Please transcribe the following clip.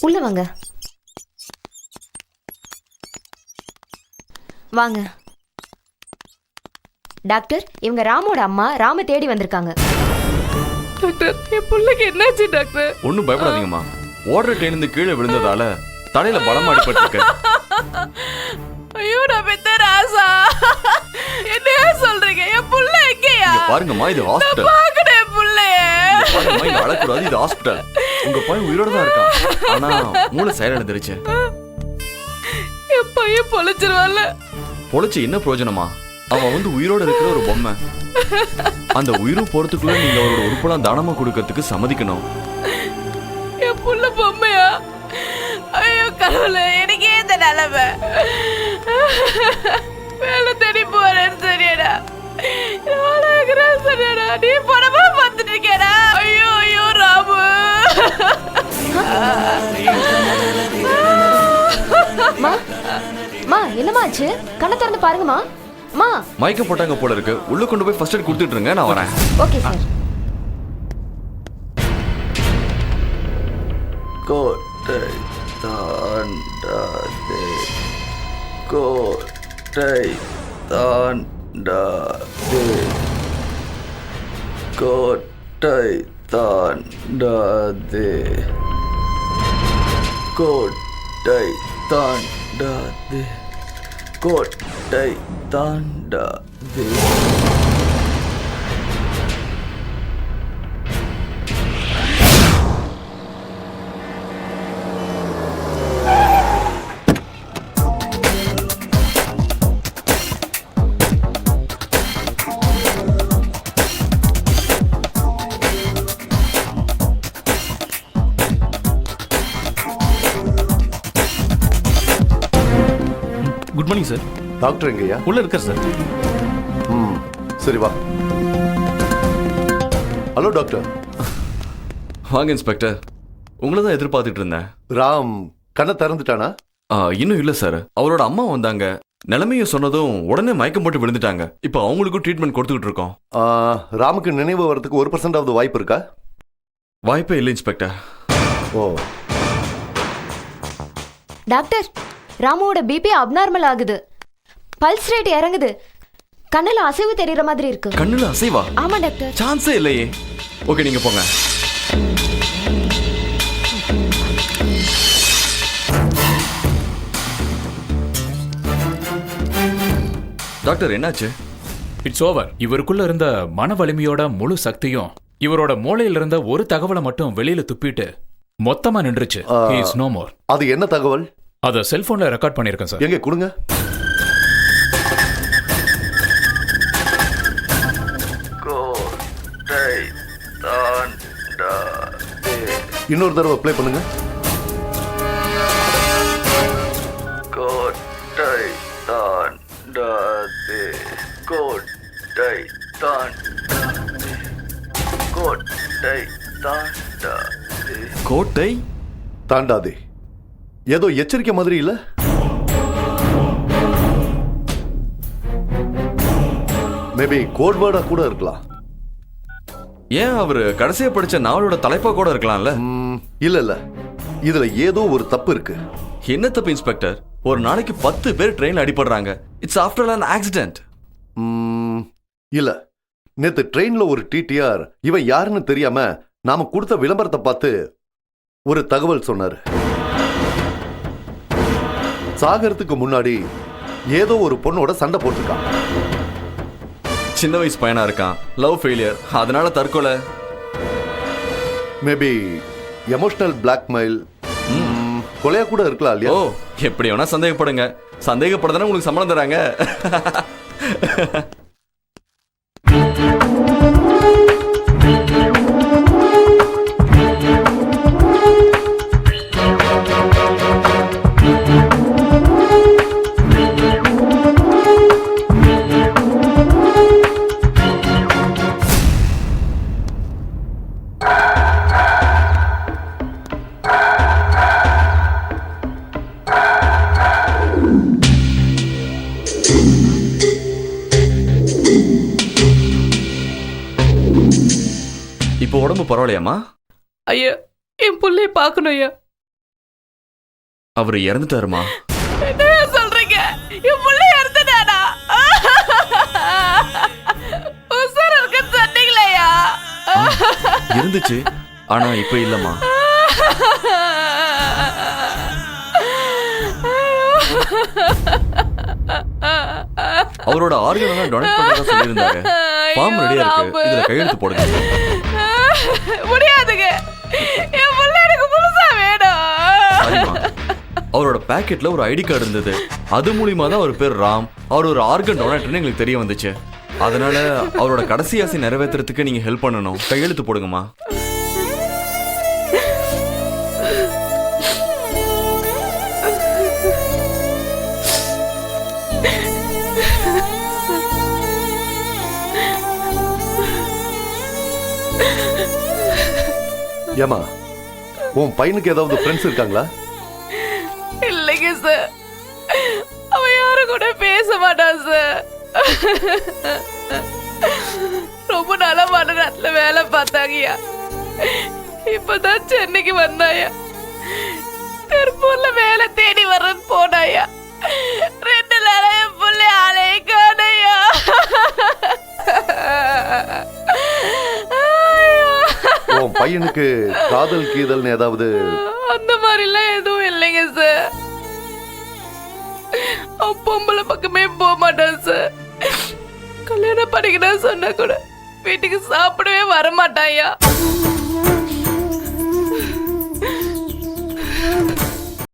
உள்ள வாங்க. வாங்க டாக்டர், இவங்க ராமோட அம்மா. ராம தேடி வந்திருக்காங்க. டாக்டர், என் பிள்ளைக்கு என்னாச்சு டாக்டர்? ஒன்னும் பயப்படாதீங்கம்மா. ஓடுற ட்ரெயின் கீழே விழுந்ததால தலையில பலமா அடிபட்டிருக்கு. ஐயோ, நான் பெத்த ராசா. என்ன சொல்றீங்க? என் புள்ள எங்கயா? பாருங்கம்மா, இது ஹாஸ்பிடல். பாக்கணும் என் புள்ளைய. பாருங்கம்மா, இங்க அழக்கூடாது. இது ஹாஸ்பிடல். உங்க பையன் உயிரோட தான் இருக்கான். ஆனா மூளை செயலிழந்துருச்சு. என் பையன் பொழைச்சிருவான்ல? பொழைச்சு என்ன பிரயோஜனமா? அவன் வந்து உயிரோட இருக்கிற ஒரு பொம்மை. அந்த உயிரும் போறதுக்குள்ள நீங்க அவரோட உறுப்பெல்லாம் தானமா கொடுக்கறதுக்கு சம்மதிக்கணும். என் புள்ள பொம்மையா? ஐயோ கடவுளே, எனக்கே இந்த நிலைமை. வேலை தேடி போறேன்னு சரியாடா, சரியாடா, நீ பணமா பார்த்துட்டு இருக்கேடா. ஐயோ ஐயோ ராமு. மா, என்னமா ஆச்சு? கண்ணை திறந்து பாருங்கம்மா. மா, மயக்கம் போட்டாங்க போல இருக்கு. உள்ள கொண்டு போய் ஃபர்ஸ்ட் எய்ட் கொடுத்துட்டு இருங்க, நான் வரேன். Okay sir. கோட்டை தாண்டாதே, கோட்டை தாண்டாதே, கோட்டை தாண்டாதே, கோட்டை தாண்டாதே, கோட்டை தாண்டாதே. Good morning sir. டாக்டர் எங்கய்யா? உள்ள இருக்கார் சார். சரி வா. Hello doctor. வாங்க இன்ஸ்பெக்டர். உங்களை தான் எதிர்பார்த்துட்டு இருந்தேன். ராம் கண்ணை திறந்துட்டானா? இன்னும் இல்ல சார். அவரோட அம்மா வந்தாங்க. நிலைமையை சொன்னதும் உடனே மயக்கம் போட்டு விழுந்துட்டாங்க. இப்போ அவங்களுக்கும் ட்ரீட்மெண்ட் கொடுத்துக்கிட்டு இருக்கோம். ராமுக்கு நினைவு வரதுக்கு 1% வாய்ப்பு இருக்கா? வாய்ப்பே இல்லை இன்ஸ்பெக்டர். ஓ டாக்டர், ராமுவோட பிபி அப்நார்மல் ஆகுது. பல்ஸ் ரேட் இறங்குது. கண்ணுல அசைவு தெரியற மாதிரி இருக்கு. கண்ணுல அசைவா? ஆமா டாக்டர். சான்ஸே இல்லையே. ஓகே, நீங்க போங்க. டாக்டர், என்னாச்சு? It's over. இவருக்குள்ள இருந்த மன வலிமையோட முழு சக்தியும் இவரோட மூளையில இருந்த ஒரு தகவலை மட்டும் வெளியில துப்பிட்டு மொத்தமா நின்றுச்சு. He is no more. அது என்ன தகவல்? அத செல்போன்ல ரெக்கார்ட் பண்ணிருக்கேன் சார். எங்க கொடுங்க. கோட்டை தாண்டாதே, இன்னொரு தடவை ப்ளே பண்ணுங்க. கோட்டை தாண்டாதே, கோட்டை தாண்டாதே, கோட்டை தாண்டாதே. கோட்டை தாண்டாதே. ஏதோ எச்சரிக்கை மாதிரி இல்ல? மேபி கோட் வேர்டா கூட இருக்கலாம். ஏன் அவரு கடைசியா படிச்ச நாவலோட தலைப்பா கூட இருக்கலாம்ல? இல்ல இல்ல, இதுல ஏதோ ஒரு தப்பு இருக்கு. என்ன தப்பு இன்ஸ்பெக்டர்? ஒரு நாளைக்கு 10 பேர் ட்ரெயின்ல அடிபடுறாங்க. It's after an accident. இல்ல, நேத்து ட்ரெயின்ல ஒரு டிடிஆர் இவன் யாருன்னு தெரியாம நாம கொடுத்த விளம்பரத்தை பார்த்து ஒரு தகவல் சொன்னாரு. சாகரத்துக்கு முன்னாடி ஏதோ ஒரு பொண்ணோட சண்டை போட்டிருக்கான். சின்ன வயசு பையனா இருக்கான். லவ் ஃபெயிலியர், அதனால தற்கொலை. மேபி எமோஷனல் பிளாக்மெயில், கொலையா கூட இருக்கலாம் இல்லையா? ஓ, எப்படி வேணா சந்தேகப்படுங்க. சந்தேகப்படுறதுனா உங்களுக்கு சம்பளம் தராங்க. இப்போ உடம்பு பரவாயில்லையாமா? ஐயா, என் புள்ளைய பார்க்கணும் ஐயா. அவர் இறந்துட்டாருமா. என்ன சொல்றீங்க? என் புள்ள இறந்துட்டானா? உசுர் இருக்குன்னு சொன்னீங்களேயா? இருந்துச்சு, ஆனா இப்ப இல்லம்மா. அவரோட ஆர்கன் டொனேட் பண்றதா சொல்லியிருந்தாரு. ஃபார்ம் ரெடியா இருக்கு, இதுல கையெழுத்து போடுங்க. முடியாதுங்க, என் புள்ள எனக்கு முழுசா வேணும். சரிம்மா. அவரோட பாக்கெட்ல ஒரு ஐடி கார்டு இருந்தது. அது மூலியமா தான் அவர் பேர் ராம், அவர் ஒரு ஆர்கன் டொனேட்டர்னு எங்களுக்கு தெரிய வந்துச்சு. அதனால அவரோட கடைசி ஆசை நிறைவேற்றுறதுக்கு நீங்க ஹெல்ப் பண்ணணும். கையெழுத்து போடுங்கம்மா. ஏமா, உன் பையனுக்கு ஏதாவது ஃப்ரெண்ட்ஸ் இருக்காங்களா? இல்லைங்க சார், அவன் யாரு கூட பேச மாட்டான் சார். ரொம்ப நாளா மனநாட்டுல வேலை பார்த்தாங்கய்யா. இப்பதான் சென்னைக்கு வந்தாயா. திருப்பூர்ல வேலை தேடி வர்றேன்னு போனாயா. 2 நாளா என் புள்ளை ஆளையே காணையா. உன் பையனுக்கு காதல் கீதல்னு ஏதாவது? அந்த மாதிரிலாம் எதுவும் இல்லைங்க சார். அவன் பொம்பளை பக்கமே போக மாட்டான் சார். கல்யாணம் பண்ணிக்கிட்டா சொன்னா கூட வீட்டுக்கு சாப்பிடவே வரமாட்டாயா.